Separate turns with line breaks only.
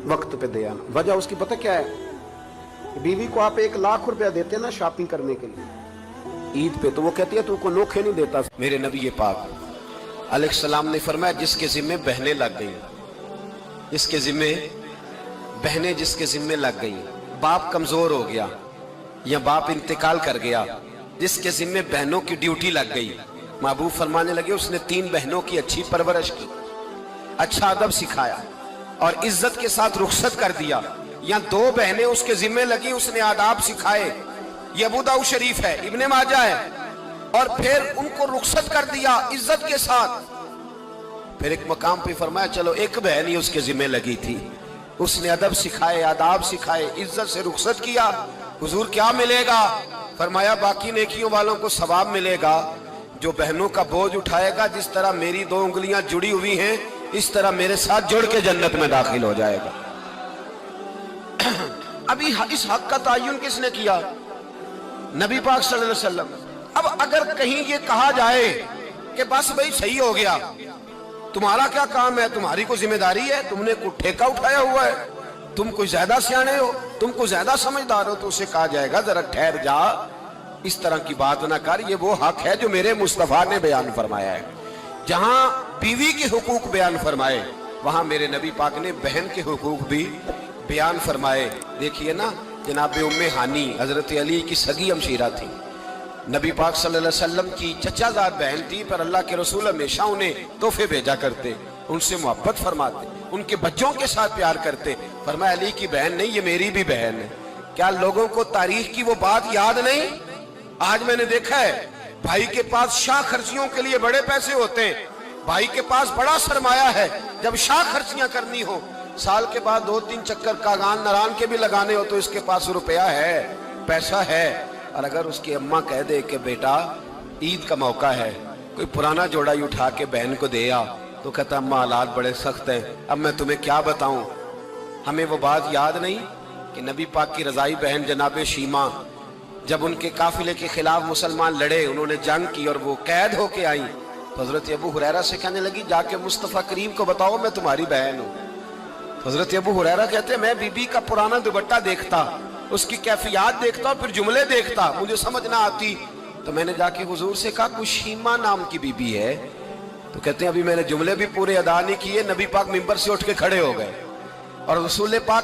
वक्त पे दे आना। वजह उसकी पता क्या है? बीवी को आप 1 लाख रुपया देते ना शॉपिंग करने के लिए ईद पे, तो वो कहती है तू को नोखे नहीं देता। मेरे नबी पाक अलैहिस्सलाम ने फरमाया जिसके जिम्मे बहनें लग गई, जिसके जिम्मे बहनें जिसके जिम्मे लग गई, बाप कमजोर हो गया या बाप इंतकाल कर गया, जिसके जिम्मे बहनों की ड्यूटी लग गई, महबूब फरमाने लगे उसने 3 बहनों की अच्छी परवरिश की, अच्छा अदब सिखाया और इज्जत के साथ रुखसत कर दिया, या 2 बहनें उसके जिम्मे लगी, उसने आदाब सिखाए, ये अबू दाऊद शरीफ है, इब्ने माजा है, और फिर उनको रुखसत कर दिया इज्जत के साथ। फिर एक मकाम पे फरमाया चलो एक बहन ही उसके जिम्मे लगी थी, उसने अदब सिखाए, आदाब सिखाए, इज्जत से रुखसत किया। हुजूर क्या मिलेगा? फरमाया बाकी नेकियों वालों को सवाब मिलेगा, जो बहनों का बोझ उठाएगा जिस तरह मेरी 2 उंगलियां जुड़ी हुई हैं इस तरह मेरे साथ जुड़ के जन्नत में दाखिल हो जाएगा। अभी इस हक का तयन किसने किया? नबी पाक सल्लल्लाहु अलैहि वसल्लम। अब अगर कहीं ये कहा जाए कि बस भाई सही हो गया, तुम्हारा क्या काम है, तुम्हारी कोई जिम्मेदारी है, तुमने कोई ठेका उठाया हुआ है, तुम कोई ज्यादा सियाने हो, तुम कोई ज्यादा समझदार हो, तो उसे कहा जाएगा जरा ठहर जा, इस तरह की बात ना कर, ये वो हक है जो मेरे मुस्तफा ने बयान फरमाया है। जहां बीवी के हुकूक बयान फरमाए वहां मेरे नबी पाक ने बहन के हुकूक भी बयान फरमाए। देखिए ना, जनाब उम्मे हानी हजरत अली की सगी हमशीरा थी, नबी पाक सल्लल्लाहु अलैहि वसल्लम की चचाजाद बहन थी, पर अल्लाह के रसूल हमेशा उन्हें तोहफे भेजा करते, उनसे मोहब्बत फरमाते, उनके बच्चों के साथ प्यार करते। फरमाया अली की बहन नहीं, ये मेरी भी बहन है। क्या लोगों को तारीख की वो बात याद नहीं? आज मैंने देखा है भाई के पास शाह खर्चियों के लिए बड़े पैसे होते हैं, भाई के पास बड़ा सरमाया है, जब शाह खर्चियां करनी हो, साल के बाद 2-3 चक्कर कागान नारान के भी लगाने हो तो इसके पास रुपया है, पैसा है। और अगर उसकी अम्मा कह दे कि बेटा ईद का मौका है, कोई पुराना जोड़ा ही उठा के बहन को दे आ, तो कहता अम्मा हालात बड़े सख्त हैं, अब मैं तुम्हें क्या बताऊं। हमें वो बात याद नहीं कि नबी पाक की रजाई बहन जनाब शीमा जब उनके काफिले के खिलाफ मुसलमान लड़े, उन्होंने जंग की और वो कैद होके आई, तो हजरत अबू हुरैरा से कहने लगी जाके मुस्तफा करीम को बताओ मैं तुम्हारी बहन हूँ। तो हजरत अबू हुरैरा कहते मैं बीबी का पुराना दुपट्टा देखता, उसकी कैफियत देखता और फिर जुमले देखता, मुझे समझ ना आती, तो मैंने जाके हुजूर से कहा कुछ शीमा नाम की बीबी है, तो कहते हैं अभी मैंने जुमले भी पूरे अदा नहीं किए, नबी पाक मिंबर से उठ के खड़े हो गए और रसूल पाक